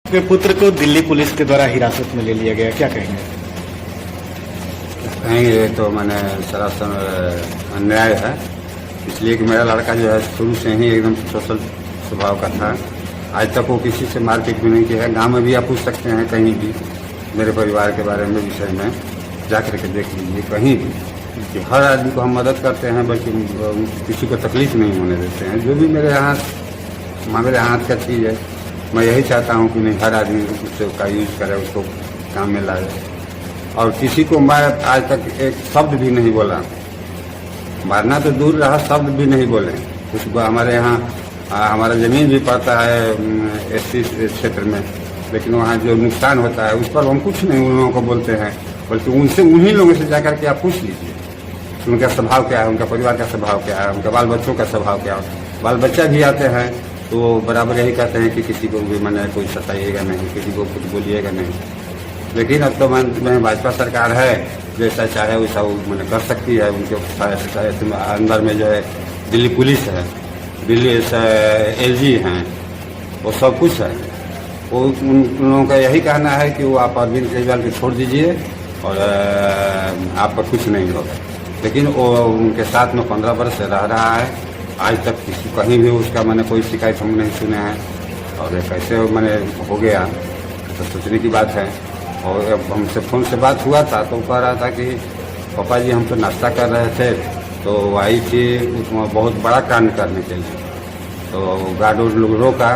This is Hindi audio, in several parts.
अपने पुत्र को दिल्ली पुलिस के द्वारा हिरासत में ले लिया गया, क्या कहेंगे? कहेंगे तो मैंने सरासर अन्याय है, इसलिए कि मेरा लड़का जो है शुरू से ही एकदम सोशल स्वभाव का था। आज तक वो किसी से मारपीट भी नहीं किया है। गांव में भी आप पूछ सकते हैं, कहीं भी मेरे परिवार के बारे में विषय में जाकर के देख लीजिए, कहीं भी कि हर आदमी को हम मदद करते हैं, बल्कि किसी को तकलीफ नहीं होने देते हैं। जो भी मेरे हाथ का चीज़ है, मैं यही चाहता हूँ कि नहीं, हर आदमी उसका यूज करे, उसको काम में लाए। और किसी को मैं आज तक एक शब्द भी नहीं बोला, मारना तो दूर रहा, शब्द भी नहीं बोले। कुछ हमारे यहाँ हमारा ज़मीन भी पड़ता है एससी क्षेत्र में, लेकिन वहाँ जो नुकसान होता है उस पर हम कुछ नहीं उन लोगों को बोलते हैं, बल्कि उन्हीं लोगों से जाकर के आप पूछ लीजिए कि उनका स्वभाव क्या है, उनका परिवार का स्वभाव क्या है, उनका बाल बच्चों का स्वभाव क्या है। बाल बच्चा भी आते हैं तो बराबर यही कहते हैं कि किसी को भी मैंने कोई सताइएगा नहीं, किसी को कुछ बोलिएगा नहीं। लेकिन अब तो मैं भाजपा सरकार है, जैसा चाहे वैसा वो मैंने कर सकती है। उनके अंदर में जो है दिल्ली पुलिस है, दिल्ली एलजी हैं, वो सब कुछ है। वो उन लोगों का यही कहना है कि वो आप अरविंद केजरीवाल को छोड़ दीजिए और आपका कुछ नहीं होगा। लेकिन वो उनके साथ में 15 वर्ष से रह रहा है, आज तक किसी कहीं भी उसका मैंने कोई शिकायत हम नहीं सुने हैं। और कैसे मैंने हो गया तो सोचने की बात है। और अब हमसे फ़ोन से बात हुआ था तो कह रहा था कि पापा जी हम तो नाश्ता कर रहे थे तो आई थी उसमें बहुत बड़ा कांड करने के लिए, तो गार्ड लोग रोका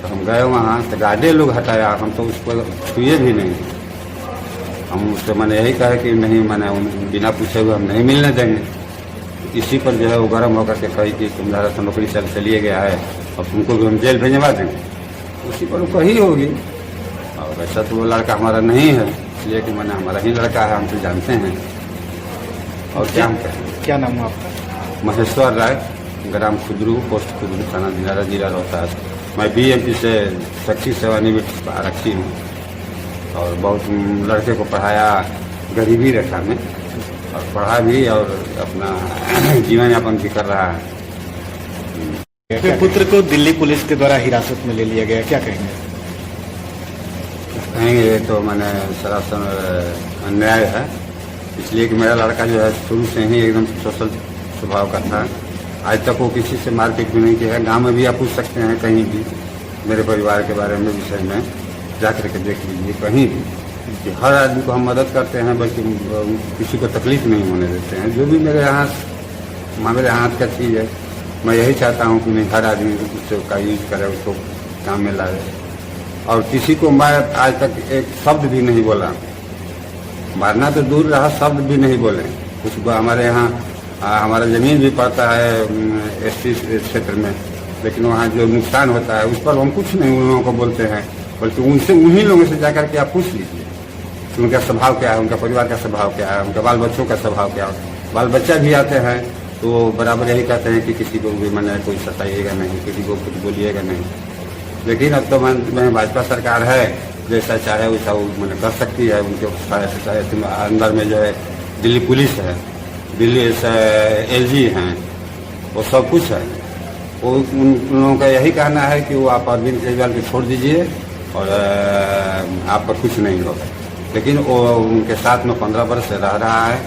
तो हम गए वहाँ, तो गार्डे लोग हटाया, हम तो उसको छुए भी नहीं। हम उससे मैंने यही कहा कि नहीं, मैंने बिना पूछे हुए हम नहीं मिलने देंगे। इसी पर जो है वो गर्म होकर के कही कि तुम्हारा तो नौकरी चलिए गया है और तुमको भी हम जेल भेजवा देंगे। उसी पर वो कही होगी। और वैसा तो वो लड़का हमारा नहीं है, इसलिए कि मैंने हमारा ही लड़का है, हम तो जानते हैं। और क्या हम कहें? क्या नाम है आपका? महेश्वर राय, ग्राम खुदरू, पोस्ट खुदरू, थाना दिनारा, जिला रोहतास। मैं बीएमपी से शैक्षिक सेवानिवृत्त आरक्षी हूँ और बहुत लड़के को पढ़ाया गरीबी रेखा में, और पढ़ा भी और अपना जीवन यापन भी कर रहा है। अपने पुत्र को दिल्ली पुलिस के द्वारा हिरासत में ले लिया गया, क्या कहेंगे? कहेंगे तो मैंने सरासर अन्याय है, इसलिए कि मेरा लड़का जो है शुरू से ही एकदम सोशल स्वभाव का था। आज तक वो किसी से मारपीट भी नहीं किया है। गांव में भी आप पूछ सकते हैं, कहीं भी मेरे परिवार के बारे में विषय में जाकर के देख लीजिए, कहीं भी कि हर आदमी को हम मदद करते हैं, बल्कि किसी को तकलीफ नहीं होने देते हैं। जो भी मेरे हाथ का चीज़ है, मैं यही चाहता हूँ कि नहीं, हर आदमी उसका यूज करे, उसको काम में लाए। और किसी को मैं आज तक एक शब्द भी नहीं बोला, मारना तो दूर रहा, शब्द भी नहीं बोले। कुछ हमारे यहाँ हमारा ज़मीन भी पड़ता है एससी क्षेत्र में, लेकिन वहाँ जो नुकसान होता है उस पर हम कुछ नहीं उन लोगों को बोलते हैं, बल्कि उन्हीं लोगों से जाकर के आप पूछ लीजिए कि उनका स्वभाव क्या है, उनका परिवार का स्वभाव क्या है, उनका बाल बच्चों का स्वभाव क्या है। बाल बच्चा भी आते हैं तो वो बराबर यही कहते हैं कि किसी को भी मैंने कोई सताइएगा नहीं, किसी को कुछ बोलिएगा नहीं। लेकिन अब तो मैं भाजपा सरकार है, जैसा चाहे वैसा वो मैंने कर सकती है। उनके अंदर में जो है दिल्ली पुलिस है, दिल्ली एलजी हैं, वो सब कुछ है। वो उन लोगों का यही कहना है कि वो आप अरविंद केजरीवाल को छोड़ दीजिए और आपका कुछ नहीं होगा। लेकिन वो उनके साथ में 15 वर्ष से रह रहा है,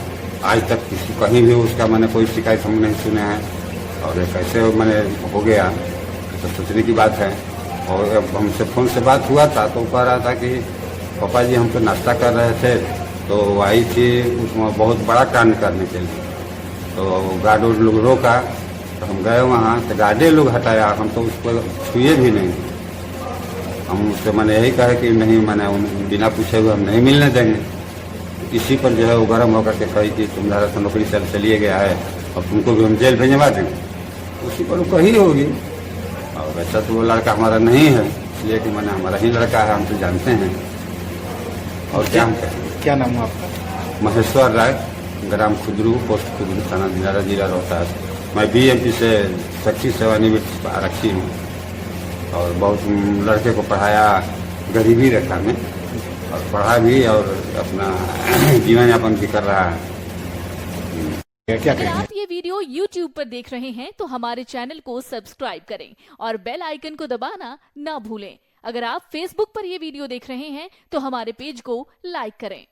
आज तक किसी कहीं भी उसका मैंने कोई शिकायत हम नहीं सुने हैं। और कैसे मैंने हो गया तो सोचने की बात है। और अब हमसे फ़ोन से बात हुआ था तो कह रहा था कि पापा जी हम तो नाश्ता कर रहे थे तो आई थी उसमें बहुत बड़ा कांड करने के लिए, तो गार्ड लोग रोका तो हम गए वहाँ, तो गार्डे लोग हटाया, हम तो उसको छुए भी नहीं। हम उससे मैंने यही कहा कि नहीं, मैंने बिना पूछे हुए हम नहीं मिलने देंगे। इसी पर जो है वो गर्म होकर के कही कि तुम्हारा तो नौकरी चलिए गया है और तुमको भी हम जेल भेजवा देंगे। उसी पर वो कही होगी। और वैसा तो वो लड़का हमारा नहीं है, इसलिए कि मैंने हमारा ही लड़का है, हम तो जानते हैं। और क्या हम कहें? क्या नाम है आपका? महेश्वर राय, ग्राम खुदरू, पोस्ट खुदरू, थाना दिनारा, जिला रोहतास। मैं बीएमपी से शैक्षिक सेवानिवृत्त आरक्षी हूँ और बहुत लड़के को पढ़ाया गरीबी रेखा में, और पढ़ा भी और अपना जीवन यापन भी कर रहा है। क्या अगर कहेंगे? आप ये वीडियो YouTube पर देख रहे हैं तो हमारे चैनल को सब्सक्राइब करें और बेल आइकन को दबाना ना भूलें। अगर आप Facebook पर ये वीडियो देख रहे हैं तो हमारे पेज को लाइक करें।